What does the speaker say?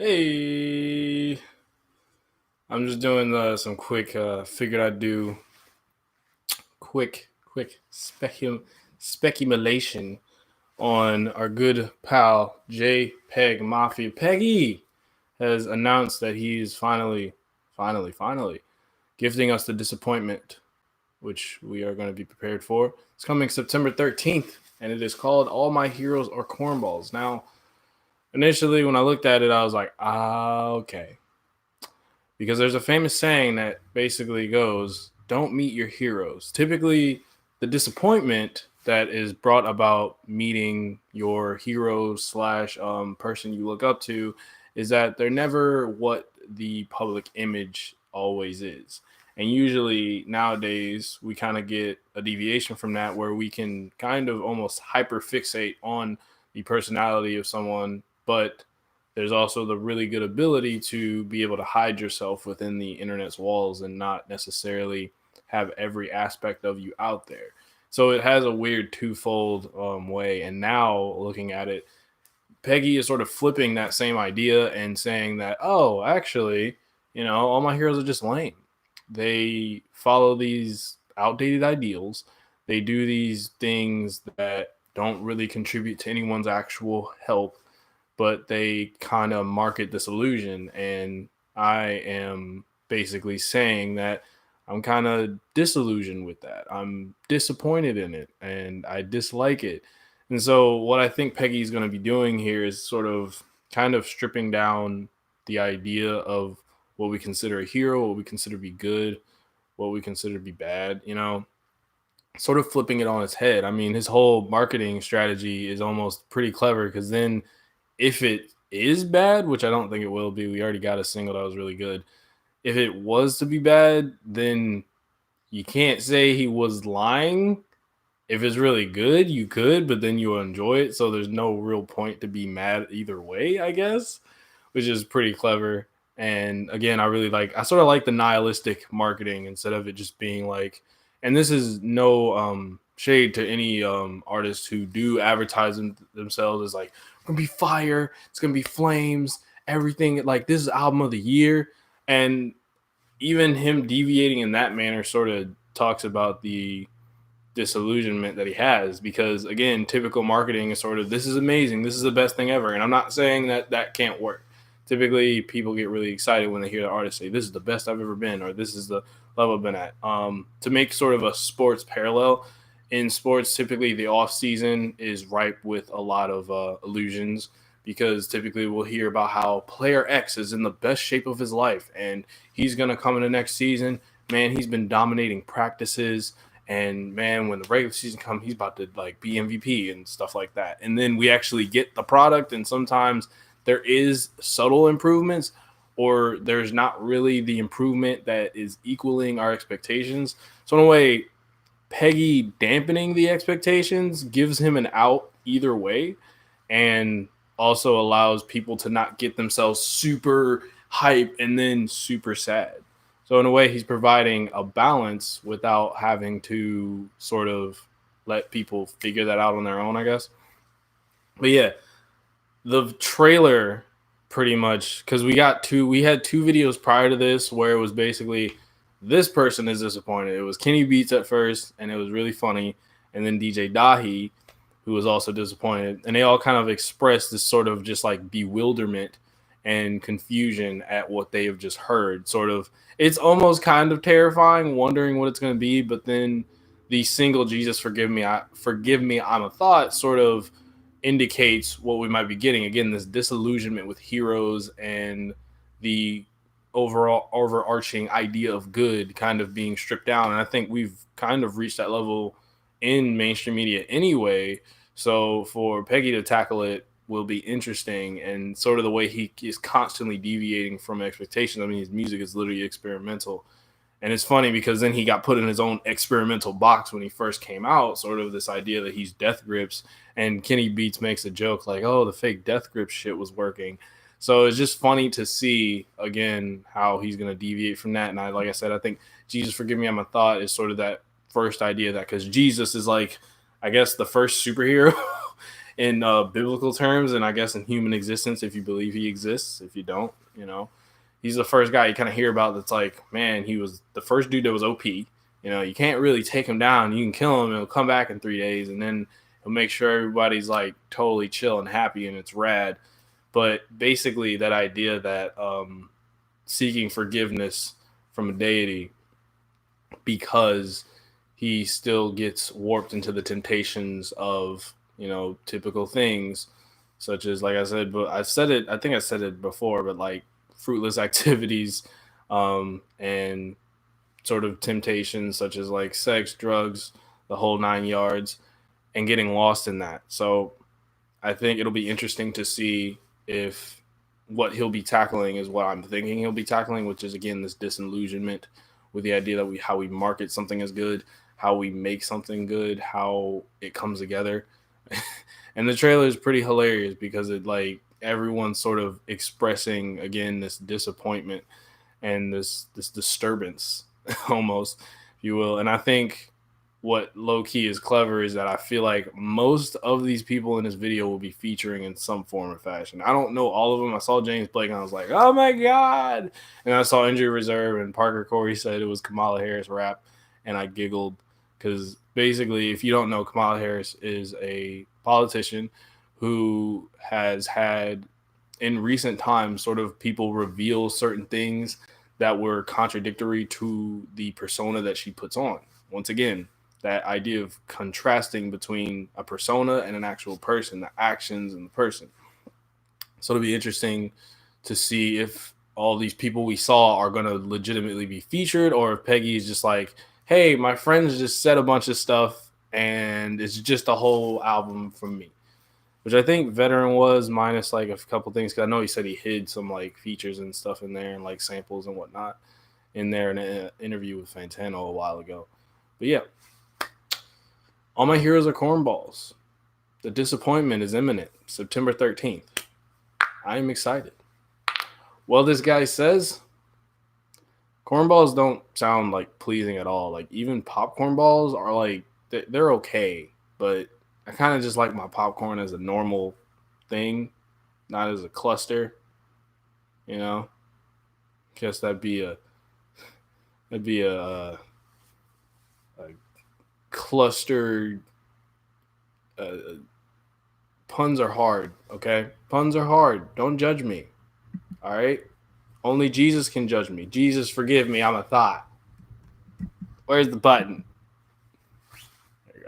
Hey, I'm just doing some quick. Figured I'd do quick speculation on our good pal JPEGMAFIA. Peggy has announced that he's finally gifting us the disappointment, which we are going to be prepared for. It's coming September 13th, and it is called "All My Heroes Are Cornballs." Now, initially, when I looked at it, I was like, okay. Because there's a famous saying that basically goes, don't meet your heroes. Typically, the disappointment that is brought about meeting your hero slash person you look up to is that they're never what the public image always is. And usually nowadays, we kind of get a deviation from that where we can kind of almost hyper fixate on the personality of someone, but there's also the really good ability to be able to hide yourself within the internet's walls and not necessarily have every aspect of you out there. So it has a weird twofold way. And now looking at it, Peggy is sort of flipping that same idea and saying that, oh, actually, all my heroes are just lame. They follow these outdated ideals. They do these things that don't really contribute to anyone's actual help, but they kind of market this illusion. And I am basically saying that I'm kind of disillusioned with that. I'm disappointed in it and I dislike it. And so, what I think Peggy's going to be doing here is sort of kind of stripping down the idea of what we consider a hero, what we consider to be good, what we consider to be bad, sort of flipping it on its head. I mean, his whole marketing strategy is almost pretty clever because then if it is bad, which I don't think it will be, we already got a single that was really good. If it was to be bad, then you can't say he was lying. If it's really good, you could, but then you'll enjoy it. So there's no real point to be mad either way, I guess, which is pretty clever. And again, I sort of like the nihilistic marketing instead of it just being like, and this is no shade to any artists who do advertise themselves as like, gonna be fire, it's gonna be flames, everything like this is album of the year. And even him deviating in that manner sort of talks about the disillusionment that he has, because again, typical marketing is sort of, this is amazing, this is the best thing ever. And I'm not saying that that can't work. Typically people get really excited when they hear the artist say this is the best I've ever been, or this is the level I've been at. To make sort of a sports parallel, in sports typically the off season is ripe with a lot of illusions, because typically we'll hear about how player X is in the best shape of his life and he's going to come in the next season, man, he's been dominating practices, and man, when the regular season comes, he's about to like be MVP and stuff like that. And then we actually get the product, and sometimes there is subtle improvements, or there's not really the improvement that is equaling our expectations. So in a way, Peggy dampening the expectations gives him an out either way, and also allows people to not get themselves super hype and then super sad. So in a way, he's providing a balance without having to sort of let people figure that out on their own, I guess. But yeah, the trailer pretty much, because we had two videos prior to this where it was basically this person is disappointed. It was Kenny Beats at first, and it was really funny, and then DJ Dahi, who was also disappointed, and they all kind of expressed this sort of just like bewilderment and confusion at what they have just heard. Sort of, it's almost kind of terrifying, wondering what it's going to be, but then the single "Jesus Forgive Me, I'm a Thought" sort of indicates what we might be getting. Again, this disillusionment with heroes and the overall overarching idea of good kind of being stripped down. And I think we've kind of reached that level in mainstream media anyway. So for Peggy to tackle it will be interesting, and sort of the way he is constantly deviating from expectations. I mean, his music is literally experimental. And it's funny because then he got put in his own experimental box when he first came out, sort of this idea that he's Death Grips. And Kenny Beats makes a joke like, oh, the fake Death Grips shit was working. So it's just funny to see, again, how he's going to deviate from that. And like I said, I think Jesus Forgive Me, I'm a Thought is sort of that first idea, that because Jesus is like, I guess, the first superhero in biblical terms, and I guess in human existence, if you believe he exists. If you don't, he's the first guy you kind of hear about that's like, man, he was the first dude that was OP. You can't really take him down. You can kill him, and he'll come back in 3 days, and then he'll make sure everybody's like totally chill and happy, and it's rad. But basically, that idea that seeking forgiveness from a deity because he still gets warped into the temptations of typical things, such as, like I said, but I think I said it before, but like fruitless activities, and sort of temptations such as like sex, drugs, the whole 9 yards, and getting lost in that. So I think it'll be interesting to see if what he'll be tackling is what I'm thinking he'll be tackling, which is again this disillusionment with the idea that how we market something as good, how we make something good, how it comes together. And the trailer is pretty hilarious because it like everyone's sort of expressing again this disappointment and this disturbance almost, if you will. And I think what low key is clever is that I feel like most of these people in this video will be featuring in some form or fashion. I don't know all of them. I saw James Blake and I was like, oh my God. And I saw Injury Reserve and Parker Corey said it was Kamala Harris rap. And I giggled because basically, if you don't know, Kamala Harris is a politician who has had in recent times sort of people reveal certain things that were contradictory to the persona that she puts on. Once again, that idea of contrasting between a persona and an actual person, the actions and the person. So it'll be interesting to see if all these people we saw are going to legitimately be featured, or if Peggy is just like, hey, my friends just said a bunch of stuff and it's just a whole album from me. Which I think Veteran was, minus like a couple things, because I know he said he hid some like features and stuff in there and like samples and whatnot in there in an interview with Fantano a while ago. But yeah, all my heroes are cornballs. The disappointment is imminent, September 13th. I am excited. Well, this guy says cornballs don't sound like pleasing at all. Like even popcorn balls are like, they're okay, but I kind of just like my popcorn as a normal thing, not as a cluster. Guess that'd be a cluster. Puns are hard, okay? Puns are hard. Don't judge me. All right? Only Jesus can judge me. Jesus, forgive me. I'm a thought. Where's the button?